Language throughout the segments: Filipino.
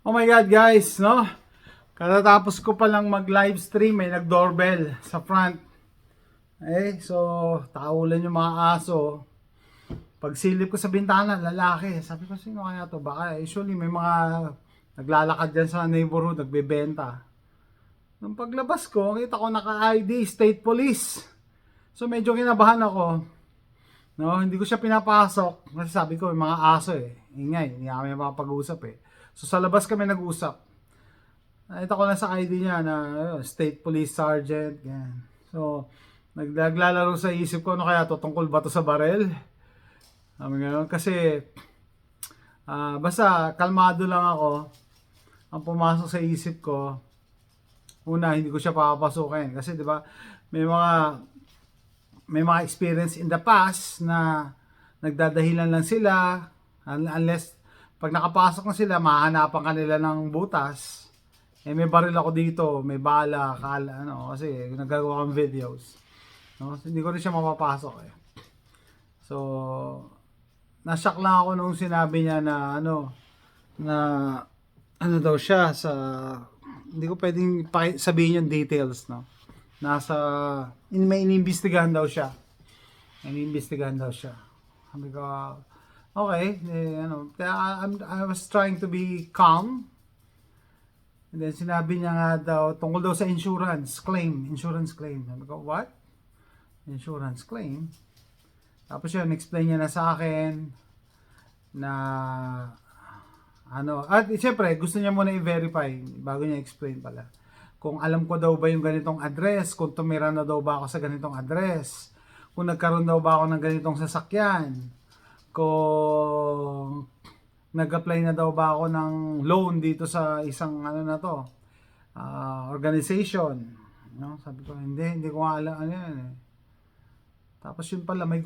Oh my God guys, no? Katatapos ko palang mag-live stream, may nag-doorbell sa front. So, taulan yung mga aso. Pagsilip ko sa bintana, lalaki. Sabi ko, sino kaya to? Baka usually may mga naglalakad dyan sa neighborhood, nagbebenta. Nung paglabas ko, kita ko naka-ID, State Police. So, medyo kinabahan ako. No, hindi ko siya pinapasok. Kasi sabi ko, may mga aso Ingay, hindi kami makapag-usap So, sa labas kami nag-usap. Nakita ko lang sa ID niya na State Police Sergeant. Yan. So, naglalaro sa isip ko, ano kaya to? Tungkol ba to sa barel? Kasi, basta kalmado lang ako. Ang pumasok sa isip ko, una, hindi ko siya papapasukin. Kasi, di ba, may mga experience in the past na nagdadahilan lang sila unless pag nakapasok na sila, mahahanapan kanila ng butas. May baril ako dito, may bala, kasi nagagawa kong videos. No? So, hindi ko rin siya mapapasok So, nashock lang ako nung sinabi niya na na daw siya sa, hindi ko pwedeng sabihin yung details, no? May inimbestigahan daw siya. Sabi ko, okay, kaya I was trying to be calm. And then sinabi niya nga daw, tungkol daw sa insurance claim. Sabi ko, what? Insurance claim? Tapos yun, explain niya na sa akin na at siyempre, gusto niya muna i-verify bago niya explain pala. Kung alam ko daw ba yung ganitong address, kung tumira na daw ba ako sa ganitong address, kung nagkaroon daw ba ako ng ganitong sasakyan, kung nag-apply na daw ba ako ng loan dito sa isang organization. No? Sabi ko, hindi ko nga alam ano yan Tapos yun pala, may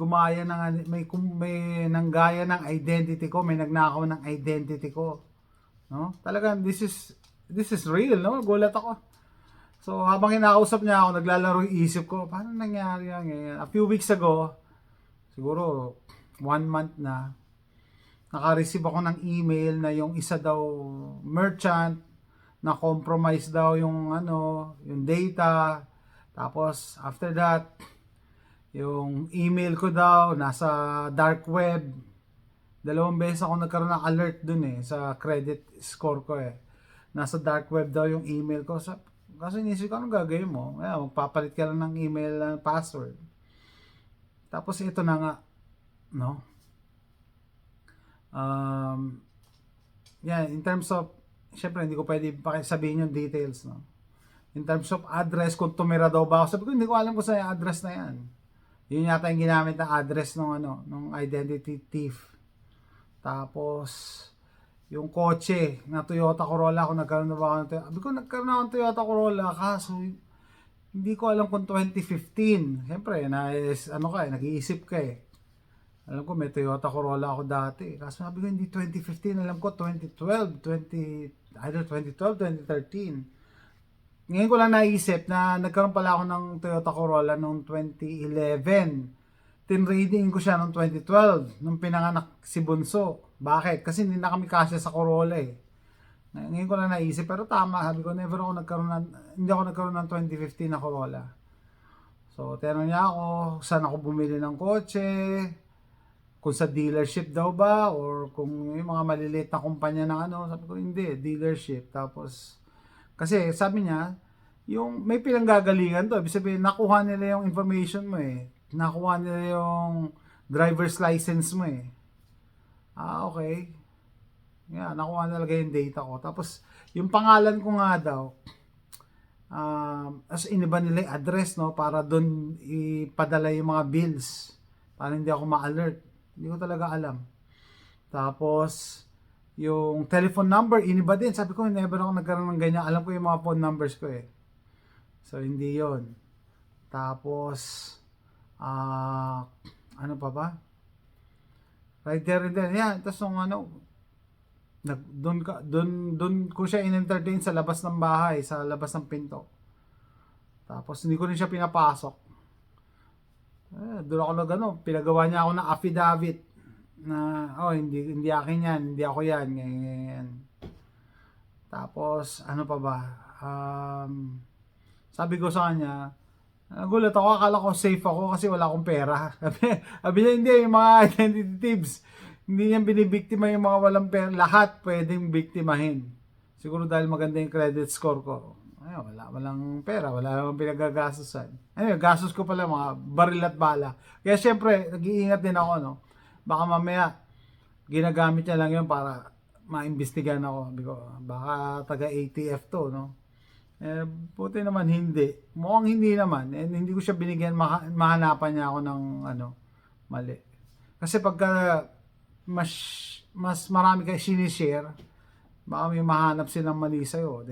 nanggaya ng identity ko, may nagnakaw ng identity ko. No? Talagang this is real, no? Gulat ako. So habang kinakausap niya ako, naglalaro yung isip ko, paano nangyari yan ngayon? A few weeks ago, siguro 1 month na, naka-receive ako ng email na yung isa daw merchant na compromise daw yung yung data. Tapos after that, yung email ko daw nasa dark web. 2 beses ako nagkaroon ng alert dun sa credit score ko Nasa dark web daw yung email ko. Kasi inisip ko, anong gagawin mo? Magpapalit ka lang ng email password. Tapos ito na nga, no? In terms of, syempre hindi ko pwede sabihin yung details, no? In terms of address, kung tumira daw ba ako, sabi ko, hindi ko alam kung saan yung address na yan. Yun yata yung ginamit na address nung identity thief. Tapos, yung kotse na Toyota Corolla, kung nagkaroon na ba ako ng Toyota. Sabi ko, nagkaroon na ako ng Toyota Corolla, kaso hindi ko alam kung 2015. Siyempre, nag-iisip ka Alam ko may Toyota Corolla ako dati. Kaso sabi ko, hindi 2015, alam ko 2013. Ngayon ko lang naisip na nagkaroon pala ako ng Toyota Corolla noong 2011. Tinrading ko siya noong 2012, nung pinanganak si Bunso. Bakit? Kasi hindi na kami kasya sa Corolla Ngayon ko lang naisip, pero tama, sabi ko, hindi ako nagkaroon ng 2015 na Corolla. So, tinanong niya ako, saan ako bumili ng kotse, kung sa dealership daw ba, or kung yung mga maliliit na kumpanya ng sabi ko, hindi, dealership. Tapos, kasi sabi niya, yung may pinanggagalingan to, ibig sabihin, nakuha nila yung information mo nakuha nila yung driver's license mo okay. Nakuha nila yung data ko. Tapos, yung pangalan ko nga daw, as iniba nila yung address, no, para doon ipadala yung mga bills, para hindi ako ma-alert. Hindi ko talaga alam. Tapos, yung telephone number, iniba din. Sabi ko, never ako nagkaroon ng ganyan. Alam ko yung mga phone numbers ko So, hindi yon. Tapos, ano pa ba? Right there and then, Tapos doon ko siya in-entertain sa labas ng bahay, sa labas ng pinto. Tapos, hindi ko rin siya pinapasok. Doon ako pinagawa niya ako ng affidavit na hindi akin yan, hindi ako yan, ganyan. Tapos, ano pa ba? Sabi ko sa kanya, nagulat ako, akala ko safe ako kasi wala akong pera. Sabi niya, hindi, yung mga identity thieves, hindi niya binibiktima yung mga walang pera. Lahat pwedeng biktimahin. Siguro dahil maganda yung credit score ko. Ay, walang pera, wala namang pinagagastusan. Ano, gastos ko pala mga baril at bala. Kaya syempre, nag-iingat din ako, no? Baka mamaya, ginagamit niya lang yun para maimbestigahan ako. Sabi ko, baka taga ATF to, no? Eh, buti naman hindi. Mukhang hindi naman. And hindi ko siya binigyan, mahanapan niya ako ng ano, mali. Kasi pagka mas marami kayo sinishare, baka may mahanap silang mali sa'yo.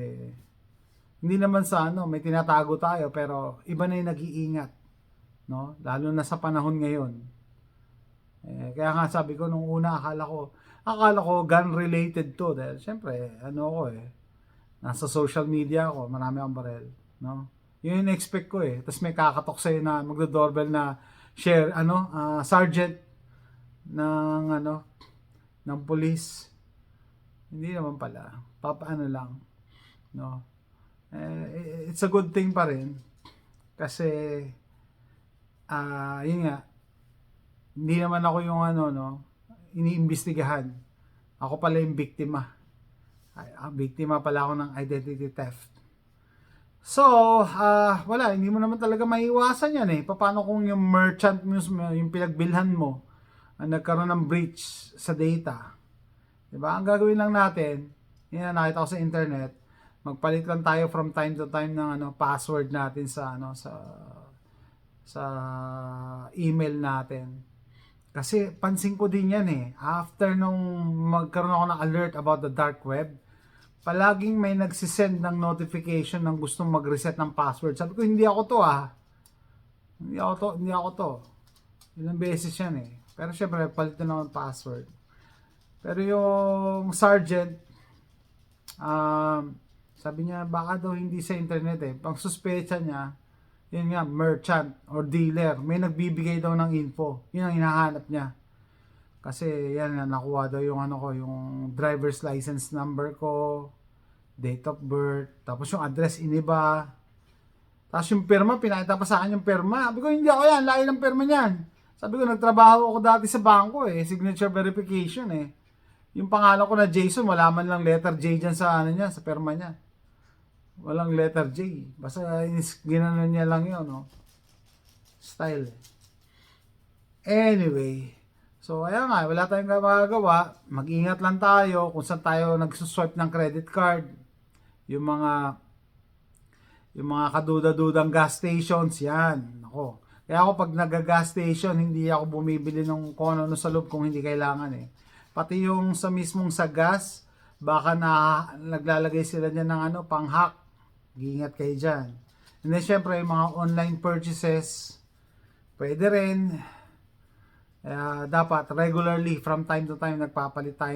Hindi naman sa ano, may tinatago tayo, pero iba na yung nag-iingat. No? Lalo na sa panahon ngayon. Kaya nga sabi ko nung una, akala ko gun related to. Dahil syempre, ano ko nasa social media ako, marami akong barel, no? Yun yung expect ko Tapos may kakatok sa'yo na magdo-doorbell na share, sergeant ng police. Hindi naman pala. Papaano lang, no? It's a good thing pa rin. Kasi, yun nga, hindi naman ako yung iniimbestigahan. Ako pala yung biktima. Biktima pala ako ng identity theft. So, wala, hindi mo naman talaga maiiwasan yan Paano kung yung merchant mo, yung pinagbilhan mo, nagkaroon ng breach sa data? Diba? Ang gagawin lang natin, yan nakita ko sa internet, magpalit lang tayo from time to time ng password natin sa email natin. Kasi pansin ko din yan After nung magkaroon ako ng alert about the dark web, palaging may nagsisend ng notification ng gustong mag-reset ng password. Sabi ko, hindi ako to Hindi ako to. Ilang beses yan Pero syempre, palitan ako ng password. Pero yung sergeant, sabi niya, baka daw hindi sa internet Pang suspecha niya, yun nga, merchant or dealer, may nagbibigay daw ng info. Yun ang hinahanap niya. Kasi yan, nakuha daw yung yung driver's license number ko, date of birth, tapos yung address iniba. Tapos yung pirma, pinakita pa sa akin yung pirma. Sabi ko, hindi ako yan, lahi ng pirma niyan. Sabi ko, nagtrabaho ako dati sa bangko signature verification Yung pangalan ko na Jason, wala man lang letter J dyan sa sa pirma niya. Walang letter J. Basta ginanon niya lang yun, Style. Anyway. So, ayan nga. Wala tayong magagawa. Mag-ingat lang tayo kung saan tayo nagsuswipe ng credit card. Yung mga kaduda-dudang gas stations, yan. Ako. Kaya ako pag nag-gas station, hindi ako bumibili ng kung ano sa loob kung hindi kailangan Pati yung sa mismong sa gas, baka naglalagay sila dyan ng pang-hack. Ingat kayo dyan. And then, syempre, yung mga online purchases, pwede rin. Dapat, regularly, from time to time, nagpapalit tayo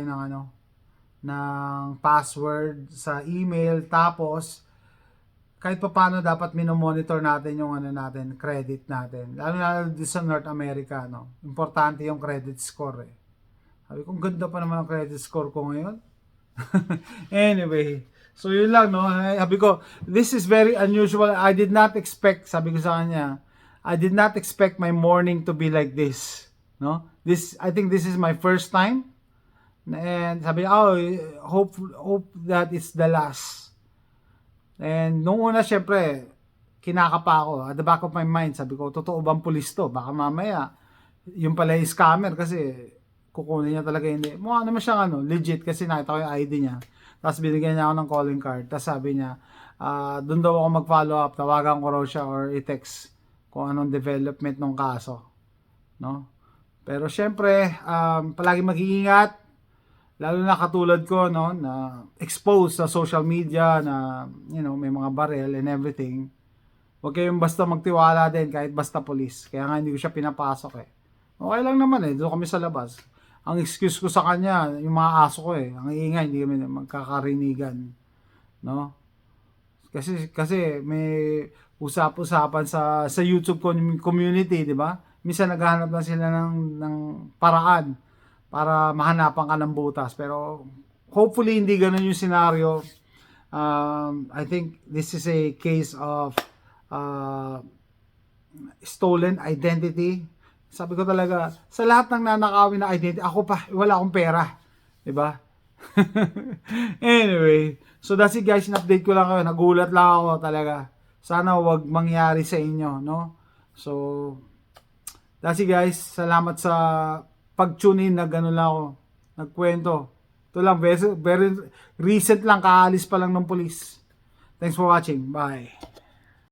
ng password sa email. Tapos, kahit pa paano, dapat minomonitor natin yung natin, credit natin. Lalo dito sa North America, Importante yung credit score Sabi ko, ganda pa naman ang credit score ko ngayon. Anyway, so yun lang sabi ko, this is very unusual. I did not expect, sabi ko sa kanya, I did not expect my morning to be like this. I think this is my first time. And sabi hope that it's the last. And nung una, syempre, kinakapa ako. At the back of my mind, sabi ko, totoo bang pulis to? Baka mamaya, yung pala yung scammer kasi kukunin niya talaga hindi. Mukha naman siyang legit kasi nakita ko yung ID niya. Tapos binigyan niya ako ng calling card. Tapos sabi niya, doon daw ako mag-follow up. Tawagan ko raw siya or i-text kung anong development ng kaso. Pero syempre, palagi mag-iingat. Lalo na katulad ko, na exposed sa social media na, may mga barel and everything. Huwag kayong basta magtiwala din kahit basta police. Kaya nga hindi ko siya pinapasok Okay lang naman doon kami sa labas. Ang excuse ko sa kanya, yung mga aso ko ang iingay, hindi kami magkakarinigan. Kasi may usap-usapan sa YouTube community, di ba? Minsan naghahanap lang sila ng paraan para mahanapan ka ng butas. Pero hopefully hindi ganun yung scenario. I think this is a case of uh, stolen identity. Sabi ko talaga, sa lahat ng nanakawin na identity, ako pa, wala akong pera. 'Di ba? Anyway, so that's it guys, in-update ko lang kayo. Nagulat lang ako talaga. Sana wag mangyari sa inyo, no? So, that's it guys. Salamat sa pag-tune in na gano'n lang ako. Nagkwento. Ito lang, very recent lang, kaalis pa lang ng police. Thanks for watching. Bye.